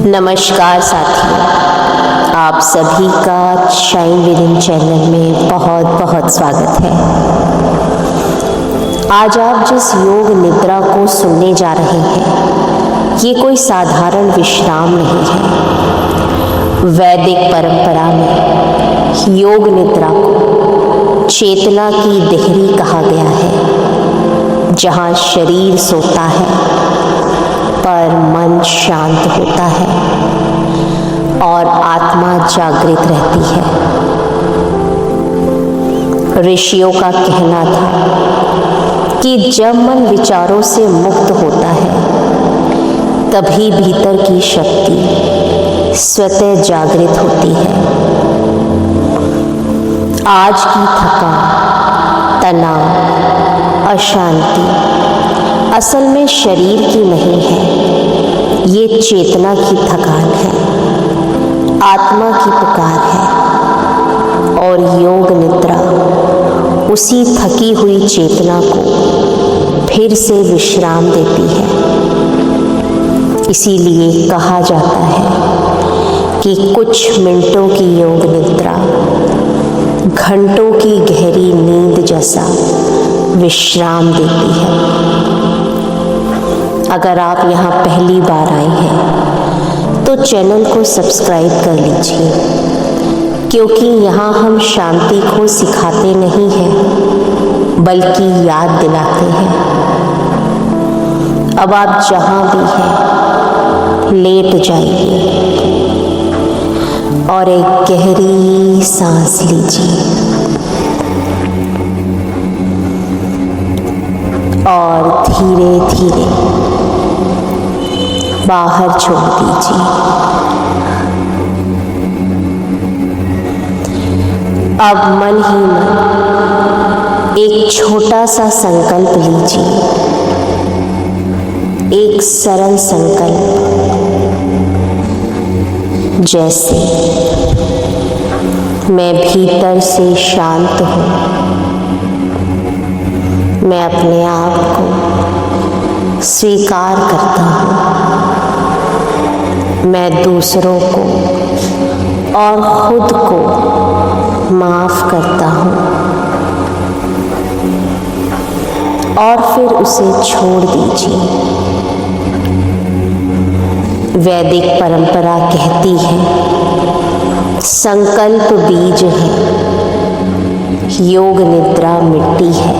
नमस्कार साथियों, आप सभी का शाइन विदिन चैनल में बहुत बहुत स्वागत है। आज आप जिस योग निद्रा को सुनने जा रहे हैं, ये कोई साधारण विश्राम नहीं है। वैदिक परंपरा में योग निद्रा को चेतना की देहरी कहा गया है, जहाँ शरीर सोता है पर मन शांत होता है और आत्मा जागृत रहती है। ऋषियों का कहना था कि जब मन विचारों से मुक्त होता है, तभी भीतर की शक्ति स्वतः जागृत होती है। आज की थकान, तनाव, अशांति असल में शरीर की नहीं है, ये चेतना की थकान है, आत्मा की पुकार है। और योग निद्रा उसी थकी हुई चेतना को फिर से विश्राम देती है। इसीलिए कहा जाता है कि कुछ मिनटों की योग निद्रा घंटों की गहरी नींद जैसा विश्राम देती है। अगर आप यहाँ पहली बार आए हैं तो चैनल को सब्सक्राइब कर लीजिए, क्योंकि यहाँ हम शांति को सिखाते नहीं हैं बल्कि याद दिलाते हैं। अब आप जहाँ भी हैं लेट जाइए और एक गहरी सांस लीजिए और धीरे धीरे बाहर छोड़ दीजिए। अब मन ही मन एक छोटा सा संकल्प लीजिए, एक सरल संकल्प, जैसे मैं भीतर से शांत हूँ, मैं अपने आप को स्वीकार करता हूँ, मैं दूसरों को और खुद को माफ करता हूँ और फिर उसे छोड़ दीजिए। वैदिक परंपरा कहती है, संकल्प बीज है, योग निद्रा मिट्टी है।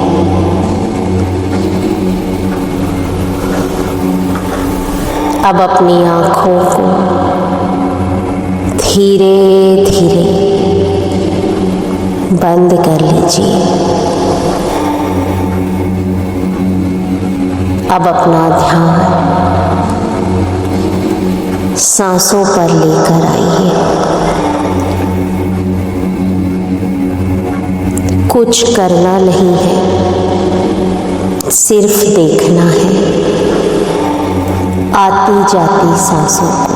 अब अपनी आँखों को धीरे धीरे बंद कर लीजिए। अब अपना ध्यान सांसों पर लेकर आइए। कुछ करना नहीं है, सिर्फ देखना है आती जाती सांसों को।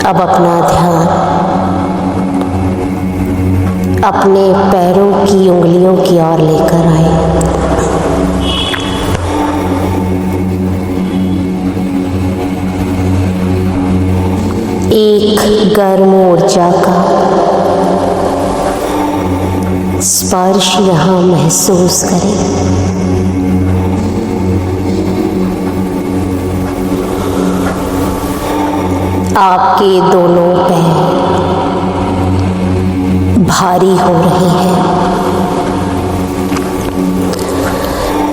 अब अपना ध्यान अपने पैरों की उंगलियों की ओर लेकर आए। एक गर्म ऊर्जा का स्पर्श यहाँ महसूस करें। आपके दोनों पैर भारी हो रहे हैं,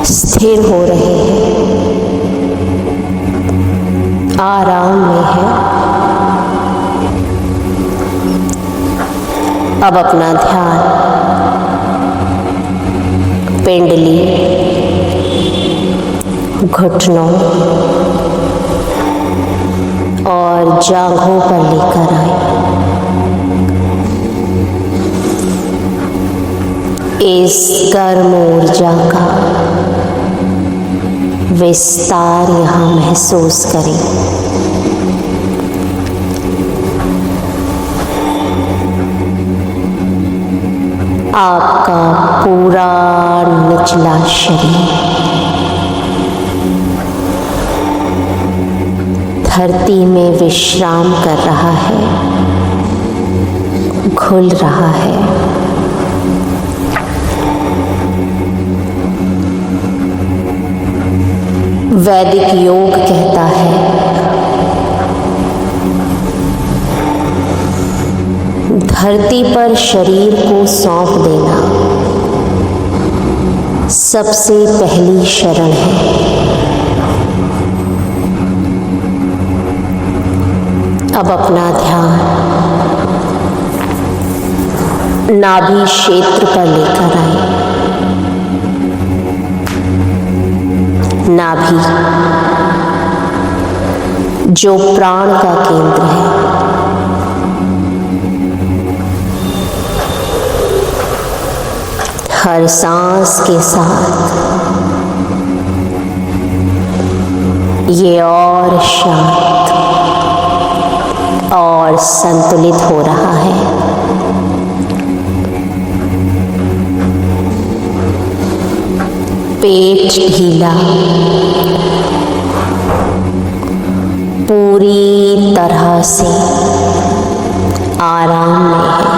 स्थिर हो रहे हैं, आराम में है। अब अपना ध्यान पिंडली, घुटनों और जांघों पर लेकर आए। इस गर्म ऊर्जा का विस्तार यहाँ महसूस करें। आपका पूरा निचला शरीर धरती में विश्राम कर रहा है, घुल रहा है। वैदिक योग कहता है धरती पर शरीर को सौंप देना सबसे पहली शरण है। अब अपना ध्यान नाभि क्षेत्र पर लेकर आए। नाभि जो प्राण का केंद्र है, हर सांस के साथ ये और शांत और संतुलित हो रहा है। पेट ढीला, पूरी तरह से आराम में है,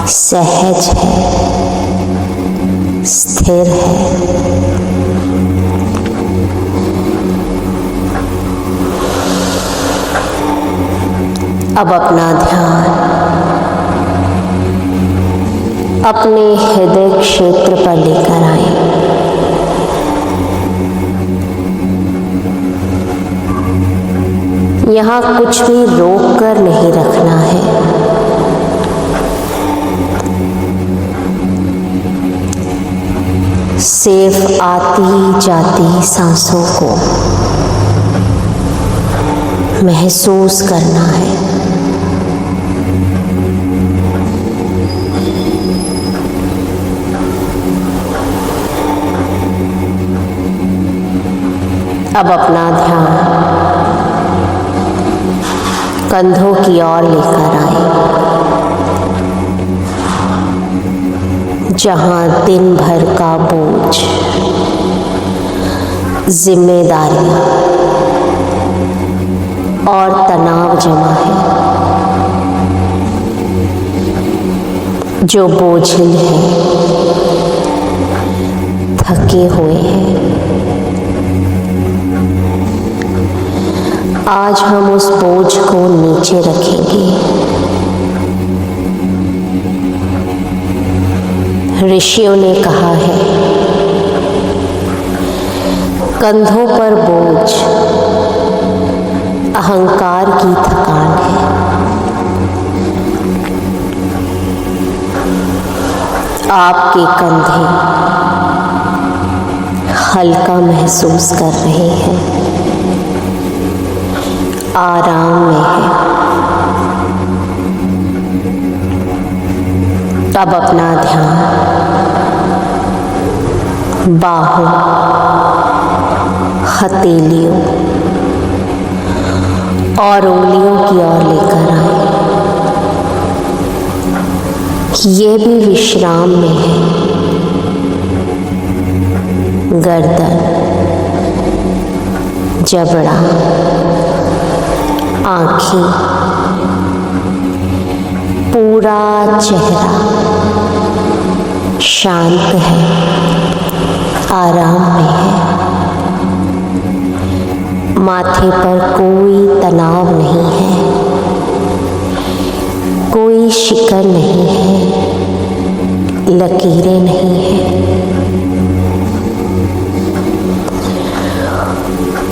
सहज है, स्थिर है। अब अपना ध्यान अपने हृदय क्षेत्र पर लेकर आए। यहाँ कुछ भी रोक कर नहीं रखना है। सिर्फ आती जाती सांसों को महसूस करना है। अब अपना ध्यान कंधों की ओर लेकर आए, जहां दिन भर का बोझ, जिम्मेदारियां और तनाव जमा है, जो बोझिल है, थके हुए हैं। आज हम उस बोझ को नीचे रखेंगे। ऋषियों ने कहा है कंधों पर बोझ अहंकार की थकान है। आपके कंधे हल्का महसूस कर रहे हैं, आराम में है। अब अपना ध्यान बाहों, हथेलियों और उंगलियों की ओर लेकर आए। ये भी विश्राम में है। गर्दन, जबड़ा, आँखें, पूरा चेहरा शांत है, आराम में है। माथे पर कोई तनाव नहीं है, कोई शिकन नहीं है, लकीरें नहीं हैं।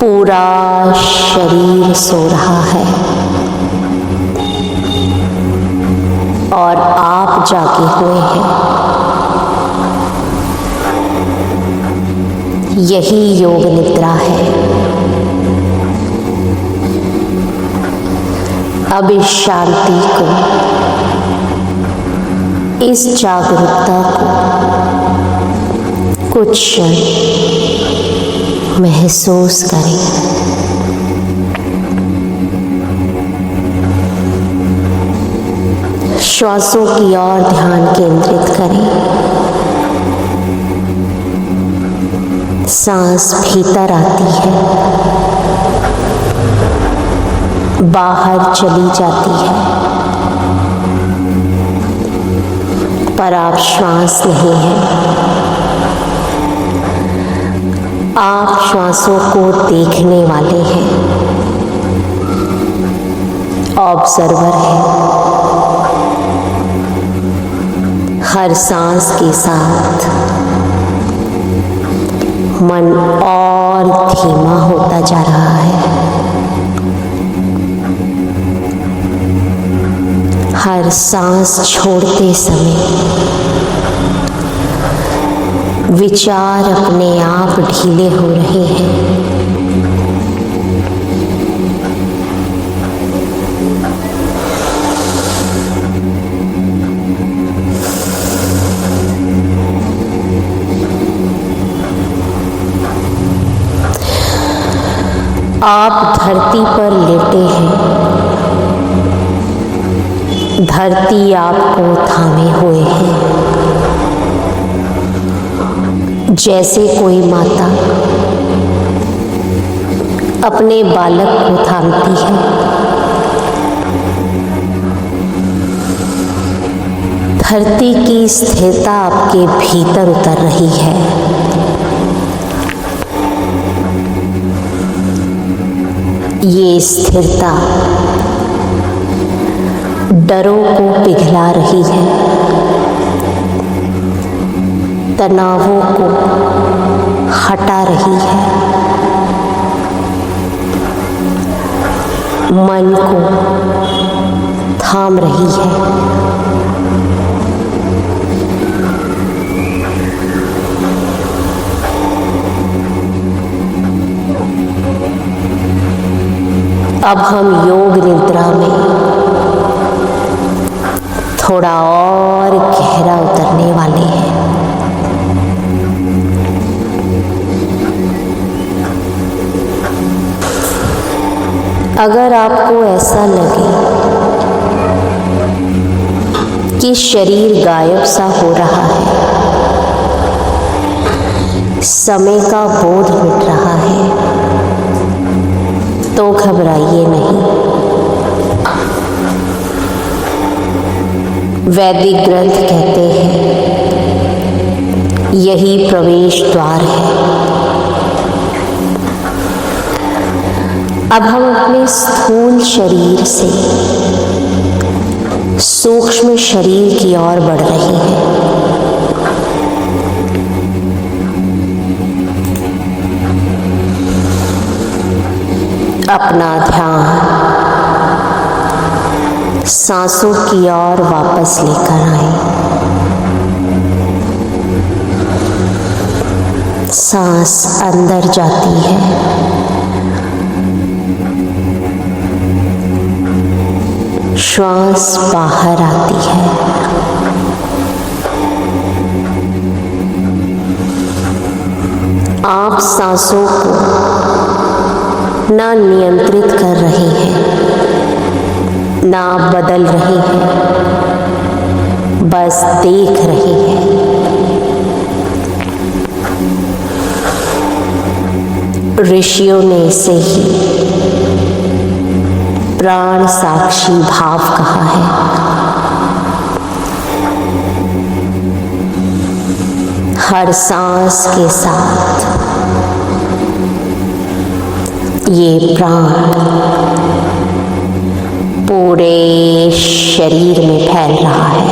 पूरा शरीर सो रहा है और आप जागे हुए हैं। यही योग निद्रा है। अब इस शांति को, इस जागरूकता को कुछ क्षण महसूस करें। श्वासों की ओर ध्यान केंद्रित करें। सांस भीतर आती है, बाहर चली जाती है, पर आप श्वास नहीं हैं। आप श्वासों को देखने वाले हैं, ऑब्जर्वर हैं। हर सांस के साथ मन और धीमा होता जा रहा है। हर सांस छोड़ते समय विचार अपने आप ढीले हो रहे हैं। आप धरती पर लेटे हैं, धरती आपको थामे हुए है। जैसे कोई माता अपने बालक को थामती है, धरती की स्थिरता आपके भीतर उतर रही है। ये स्थिरता डरों को पिघला रही है, तनावों को हटा रही है, मन को थाम रही है। अब हम योग निद्रा में थोड़ा और गहरा उतरने वाले हैं। अगर आपको ऐसा लगे कि शरीर गायब सा हो रहा है, समय का बोध मिट रहा है, तो घबराइए नहीं। वैदिक ग्रंथ कहते हैं यही प्रवेश द्वार है। अब हम अपने स्थूल शरीर से सूक्ष्म शरीर की ओर बढ़ रहे हैं। अपना ध्यान सांसों की ओर वापस लेकर आए। सांस अंदर जाती है, श्वास बाहर आती है। आप सांसों को ना नियंत्रित कर रहे हैं, ना बदल रहे हैं, बस देख रहे हैं। ऋषियों ने इसे ही प्राण साक्षी भाव कहा है। हर सांस के साथ ये प्राण पूरे शरीर में फैल रहा है।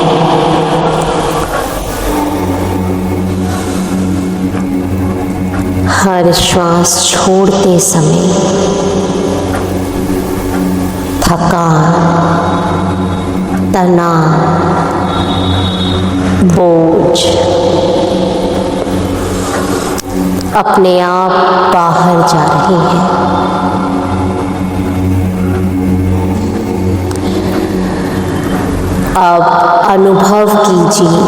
हर श्वास छोड़ते समय थकान, तनाव, बोझ अपने आप बाहर जा रहे हैं। अब अनुभव कीजिए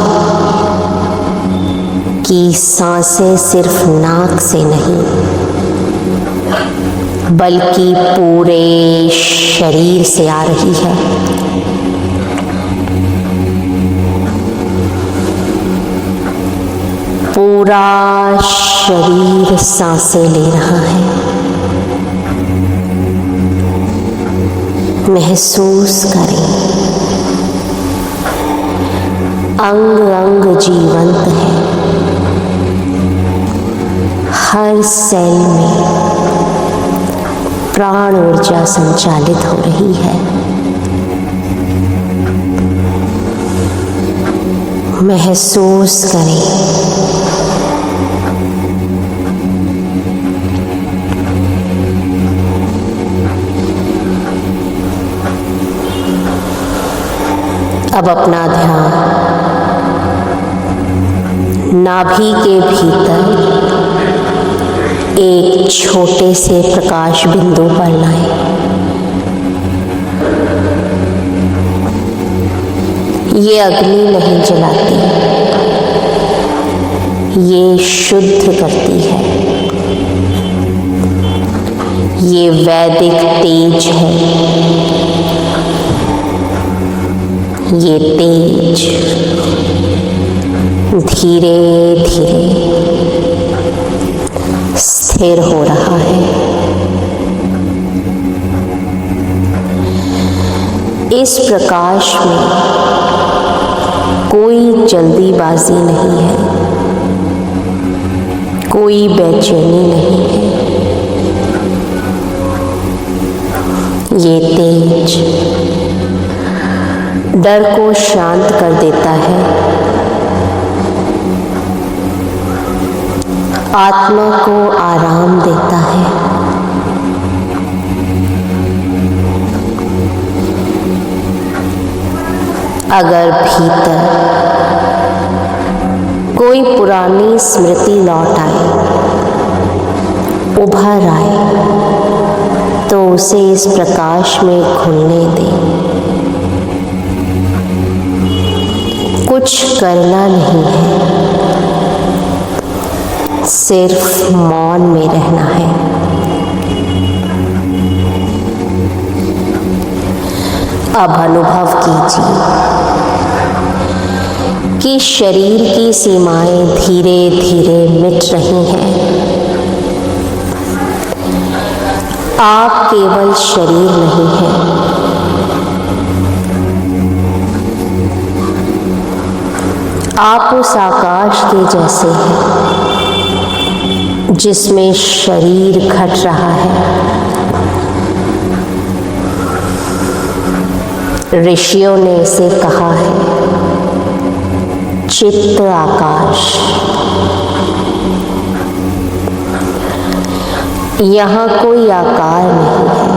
कि सांसें सिर्फ नाक से नहीं, बल्कि पूरे शरीर से आ रही है। पूरा शरीर सांसें ले रहा है। महसूस करें, अंग अंग जीवंत है। हर सेल में प्राण ऊर्जा संचालित हो रही है। महसूस करें, अब अपना ध्यान नाभि के भीतर एक छोटे से प्रकाश बिंदु पर लाएं। ये अग्नि नहीं जलाती, ये शुद्ध करती है। ये वैदिक तेज है। ये तेज धीरे धीरे स्थिर हो रहा है। इस प्रकाश में कोई जल्दीबाजी नहीं है, कोई बेचैनी नहीं है। ये तेज डर को शांत कर देता है, आत्मा को आराम देता है। अगर भीतर कोई पुरानी स्मृति लौट आए, उभर आए, तो उसे इस प्रकाश में घुलने दें। कुछ करना नहीं है, सिर्फ मौन में रहना है। अब अनुभव कीजिए कि शरीर की सीमाएं धीरे धीरे मिट रही हैं। आप केवल शरीर नहीं हैं, आप उस आकाश के जैसे हैं जिसमें शरीर घट रहा है। ऋषियों ने इसे कहा है चित्त आकाश। यहाँ कोई आकार नहीं है,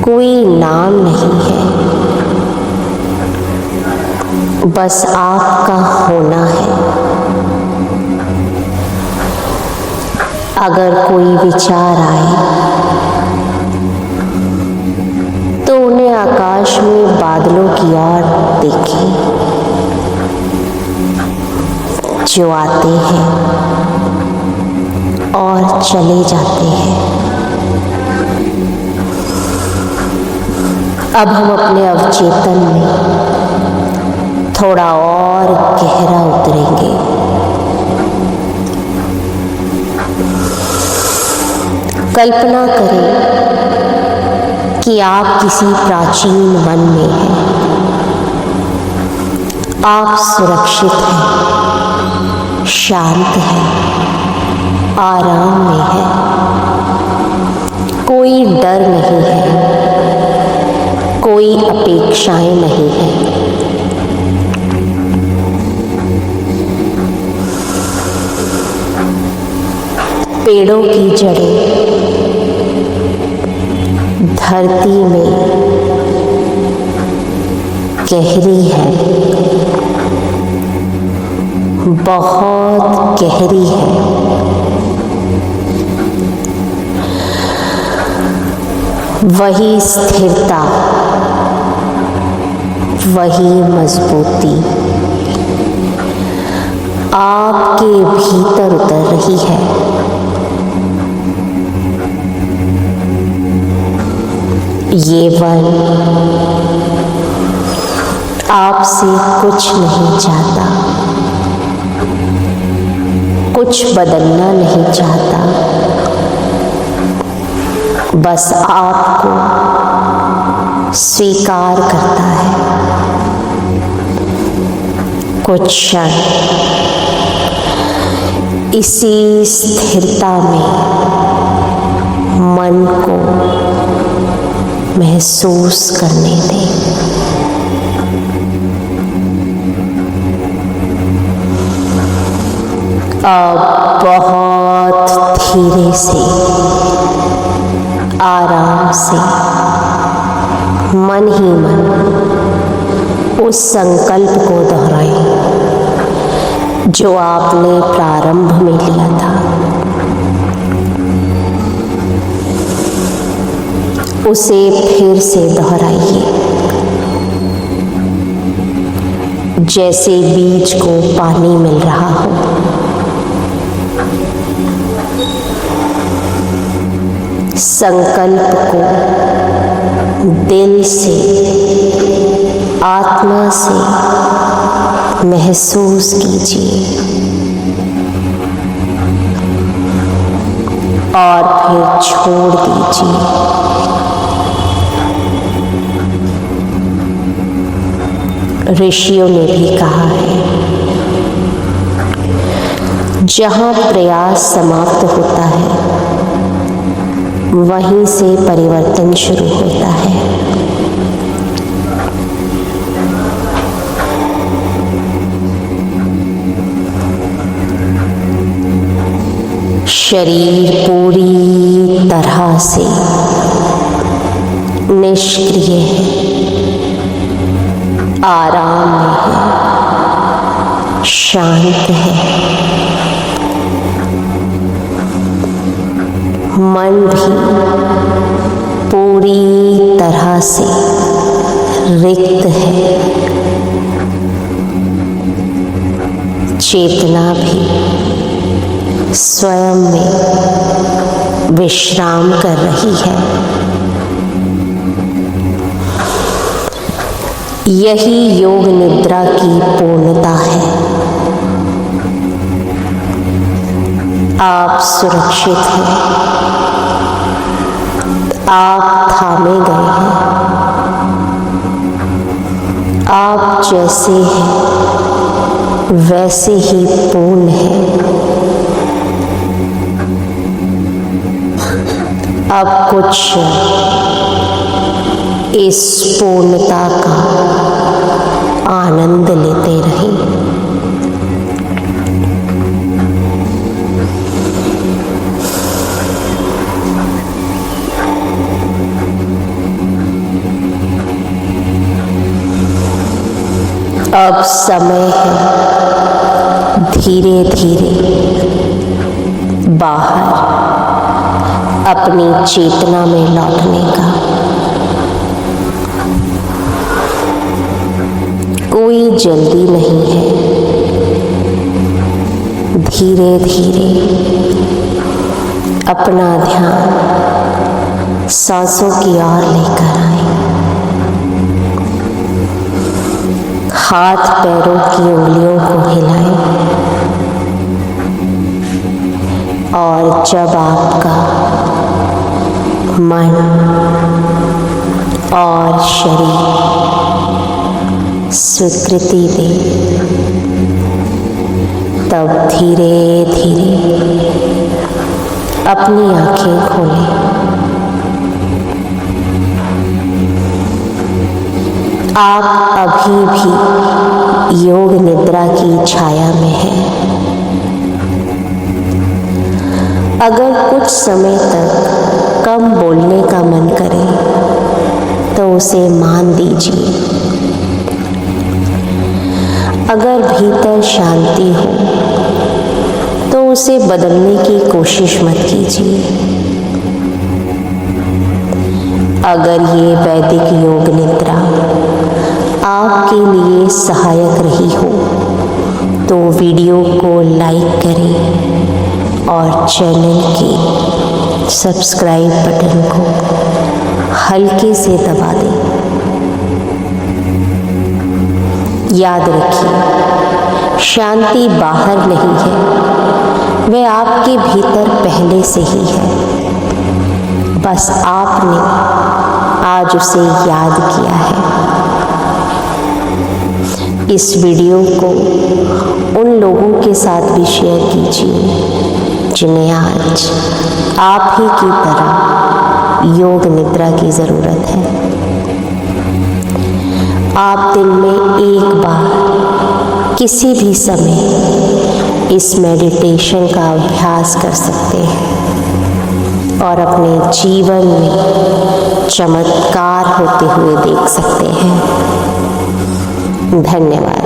कोई नाम नहीं है, बस आपका होना है। अगर कोई विचार आए तो उन्हें आकाश में बादलों की ओर देखें जो आते हैं और चले जाते हैं। अब हम अपने अवचेतन में थोड़ा और गहरा उतरेंगे। कल्पना करें कि आप किसी प्राचीन वन में हैं। आप सुरक्षित हैं, शांत हैं, आराम में हैं। कोई डर नहीं है, कोई अपेक्षाएं नहीं हैं। पेड़ों की जड़ें धरती में गहरी है, बहुत गहरी है। वही स्थिरता, वही मजबूती आपके भीतर उतर रही है। ये वन आपसे कुछ नहीं चाहता, कुछ बदलना नहीं चाहता, बस आपको स्वीकार करता है। कुछ क्षण इसी स्थिरता में मन को महसूस करने दें। अब बहुत धीरे से, आराम से, मन ही मन उस संकल्प को दोहराएं जो आपने प्रारंभ में लिया था। उसे फिर से दोहराइए, जैसे बीज को पानी मिल रहा हो। संकल्प को दिल से, आत्मा से महसूस कीजिए और फिर छोड़ दीजिए। ऋषियों ने भी कहा है, जहाँ प्रयास समाप्त होता है वहीं से परिवर्तन शुरू होता है। शरीर पूरी तरह से निष्क्रिय है, आराम में है, शांत है। मन भी पूरी तरह से रिक्त है, चेतना भी स्वयं में विश्राम कर रही है। यही योग निद्रा की पूर्णता है। आप सुरक्षित हैं, आप थामे गए हैं, आप जैसे हैं वैसे ही पूर्ण हैं। अब कुछ इस पूर्णता का आनंद लेते रहें। अब समय है धीरे धीरे बाहर अपनी चेतना में लौटने का। कोई जल्दी नहीं है, धीरे धीरे अपना ध्यान सांसों की ओर लेकर आए। हाथ पैरों की उंगलियों को हिलाएं और जब आपका मन और शरीर स्वीकृति दे, तब धीरे धीरे अपनी आंखें खोलें। आप अभी भी योग निद्रा की छाया में हैं। अगर कुछ समय तक कम बोलने का मन करे तो उसे मान दीजिए। अगर भीतर शांति हो तो उसे बदलने की कोशिश मत कीजिए। अगर ये वैदिक योग निद्रा आपके लिए सहायक रही हो तो वीडियो को लाइक करें और चैनल के सब्सक्राइब बटन को हल्के से दबा दें। याद रखिए, शांति बाहर नहीं है वह आपके भीतर पहले से ही है, बस आपने आज उसे याद किया है। इस वीडियो को उन लोगों के साथ भी शेयर कीजिए जिन्हें आज आप ही की तरह योग निद्रा की ज़रूरत है। आप दिन में एक बार किसी भी समय इस मेडिटेशन का अभ्यास कर सकते हैं और अपने जीवन में चमत्कार होते हुए देख सकते हैं। धन्यवाद।